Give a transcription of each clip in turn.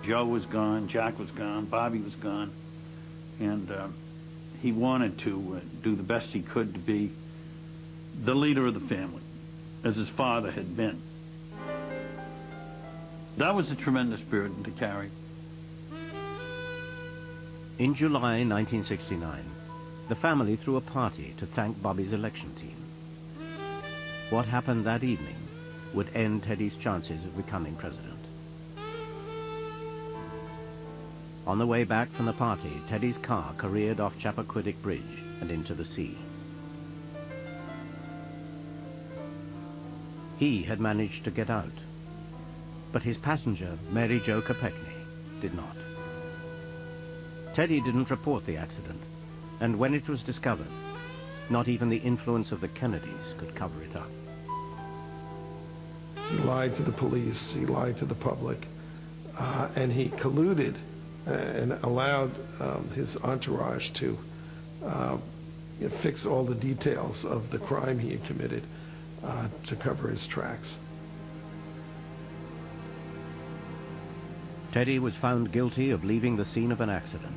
Joe was gone, Jack was gone, Bobby was gone, and he wanted to do the best he could to be the leader of the family, as his father had been. That was a tremendous burden to carry. In July 1969, the family threw a party to thank Bobby's election team. What happened that evening would end Teddy's chances of becoming president. On the way back from the party, Teddy's car careered off Chappaquiddick Bridge and into the sea. He had managed to get out, but his passenger, Mary Jo Kopechne, did not. Teddy didn't report the accident, and when it was discovered, not even the influence of the Kennedys could cover it up. He lied to the police, he lied to the public, and he colluded and allowed his entourage to fix all the details of the crime he had committed to cover his tracks. Teddy was found guilty of leaving the scene of an accident.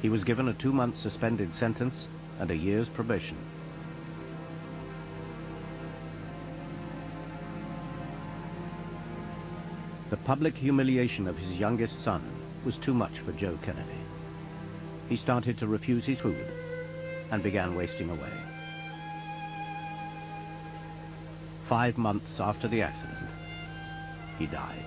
He was given a 2-month suspended sentence and a year's probation. The public humiliation of his youngest son was too much for Joe Kennedy. He started to refuse his food and began wasting away. 5 months after the accident, he died.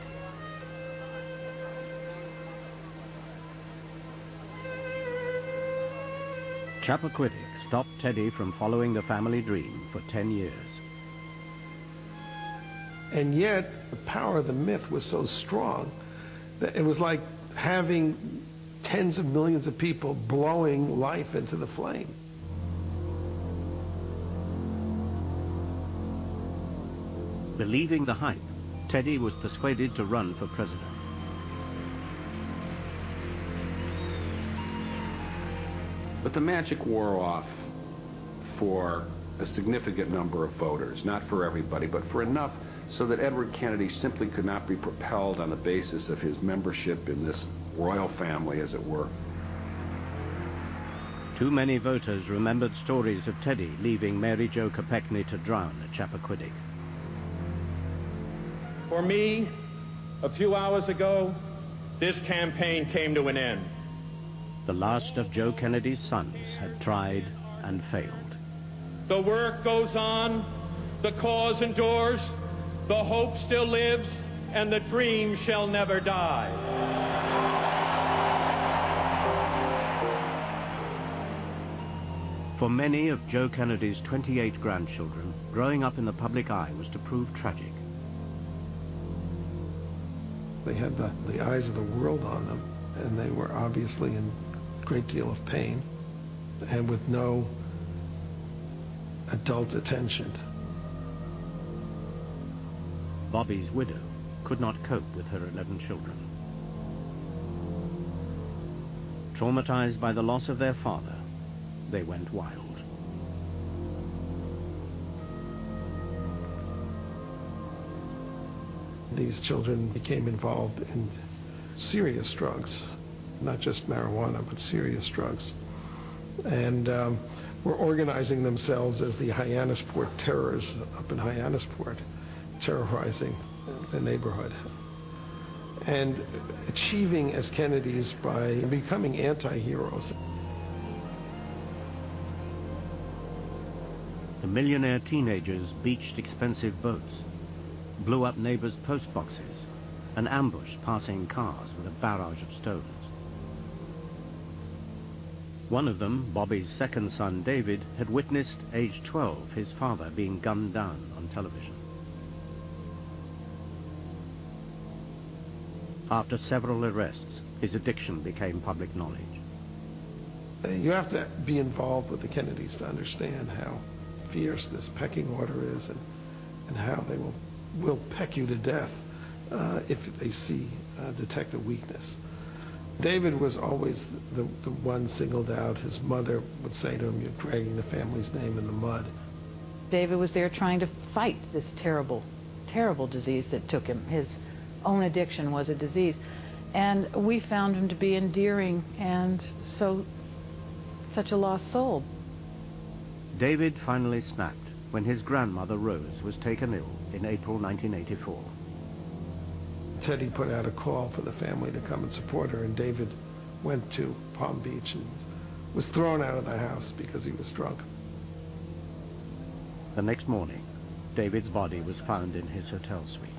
Chappaquiddick stopped Teddy from following the family dream for 10 years. And yet, the power of the myth was so strong that it was like having tens of millions of people blowing life into the flame. Believing the hype, Teddy was persuaded to run for president. But the magic wore off for a significant number of voters, not for everybody, but for enough so that Edward Kennedy simply could not be propelled on the basis of his membership in this royal family, as it were. Too many voters remembered stories of Teddy leaving Mary Jo Kopechne to drown at Chappaquiddick. For me, a few hours ago, this campaign came to an end. The last of Joe Kennedy's sons had tried and failed. The work goes on, the cause endures, the hope still lives, and the dream shall never die. For many of Joe Kennedy's 28 grandchildren, growing up in the public eye was to prove tragic. They had the eyes of the world on them, and they were obviously in a great deal of pain and with no adult attention. Bobby's widow could not cope with her 11 children. Traumatized by the loss of their father, they went wild. These children became involved in serious drugs, not just marijuana, but serious drugs, and were organizing themselves as the Hyannisport Terrors up in Hyannisport, terrorizing the neighborhood, and achieving as Kennedys by becoming anti-heroes. The millionaire teenagers beached expensive boats, blew up neighbors' post boxes, and ambushed passing cars with a barrage of stones. One of them, Bobby's second son, David, had witnessed, aged 12, his father being gunned down on television. After several arrests, his addiction became public knowledge. You have to be involved with the Kennedys to understand how fierce this pecking order is, and how they will peck you to death if they detect a weakness. David was always the one singled out. His mother would say to him, "You're dragging the family's name in the mud." David was there trying to fight this terrible terrible disease that took him. His own addiction was a disease. And we found him to be endearing and such a lost soul. David finally snapped when his grandmother Rose was taken ill in April 1984. Teddy put out a call for the family to come and support her, and David went to Palm Beach and was thrown out of the house because he was drunk. The next morning, David's body was found in his hotel suite.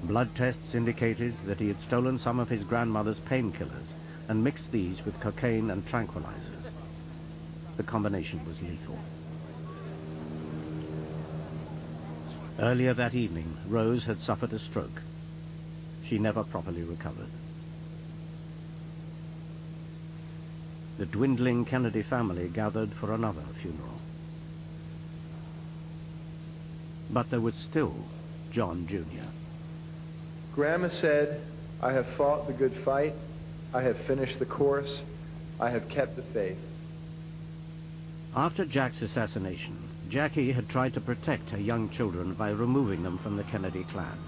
Blood tests indicated that he had stolen some of his grandmother's painkillers and mixed these with cocaine and tranquilizers. The combination was lethal. Earlier that evening, Rose had suffered a stroke. She never properly recovered. The dwindling Kennedy family gathered for another funeral. But there was still John Jr. Grandma said, "I have fought the good fight. I have finished the course. I have kept the faith." After Jack's assassination, Jackie had tried to protect her young children by removing them from the Kennedy clan.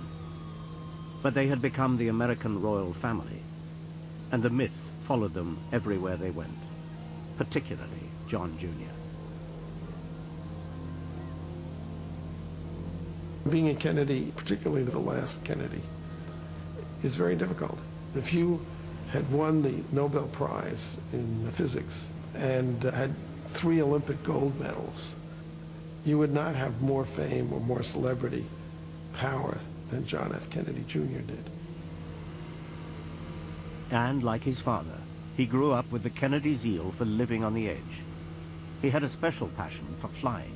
But they had become the American royal family, and the myth followed them everywhere they went, particularly John Jr. Being a Kennedy, particularly the last Kennedy, is very difficult. If you had won the Nobel Prize in physics and had 3 Olympic gold medals, you would not have more fame or more celebrity power than John F. Kennedy Jr. did. And like his father, he grew up with the Kennedy zeal for living on the edge. He had a special passion for flying.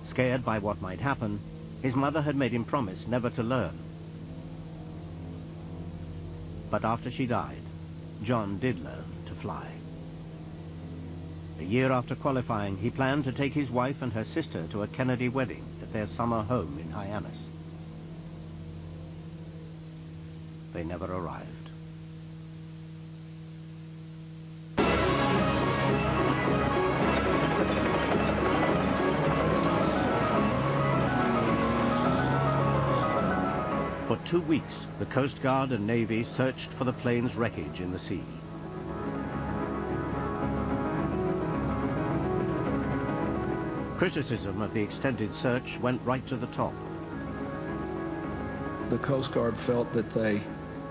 Scared by what might happen, his mother had made him promise never to learn. But after she died, John did learn to fly. A year after qualifying, he planned to take his wife and her sister to a Kennedy wedding at their summer home in Hyannis. They never arrived. For 2 weeks, the Coast Guard and Navy searched for the plane's wreckage in the sea. Criticism of the extended search went right to the top. The Coast Guard felt that they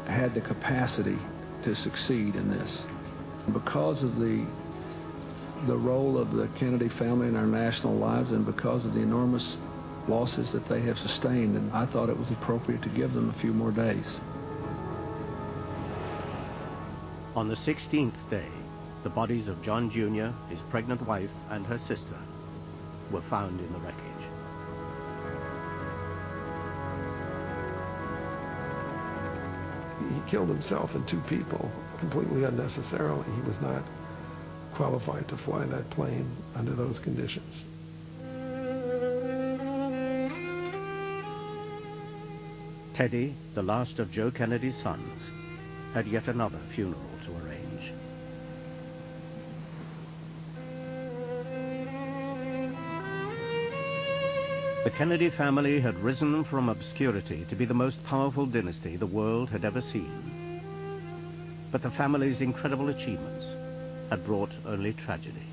had the capacity to succeed in this. Because of the role of the Kennedy family in our national lives and because of the enormous losses that they have sustained, and I thought it was appropriate to give them a few more days. On the 16th day, the bodies of John Jr., his pregnant wife, and her sister were found in the wreckage. He killed himself and 2 people completely unnecessarily. He was not qualified to fly that plane under those conditions. Teddy, the last of Joe Kennedy's sons, had yet another funeral to arrange. The Kennedy family had risen from obscurity to be the most powerful dynasty the world had ever seen. But the family's incredible achievements had brought only tragedy.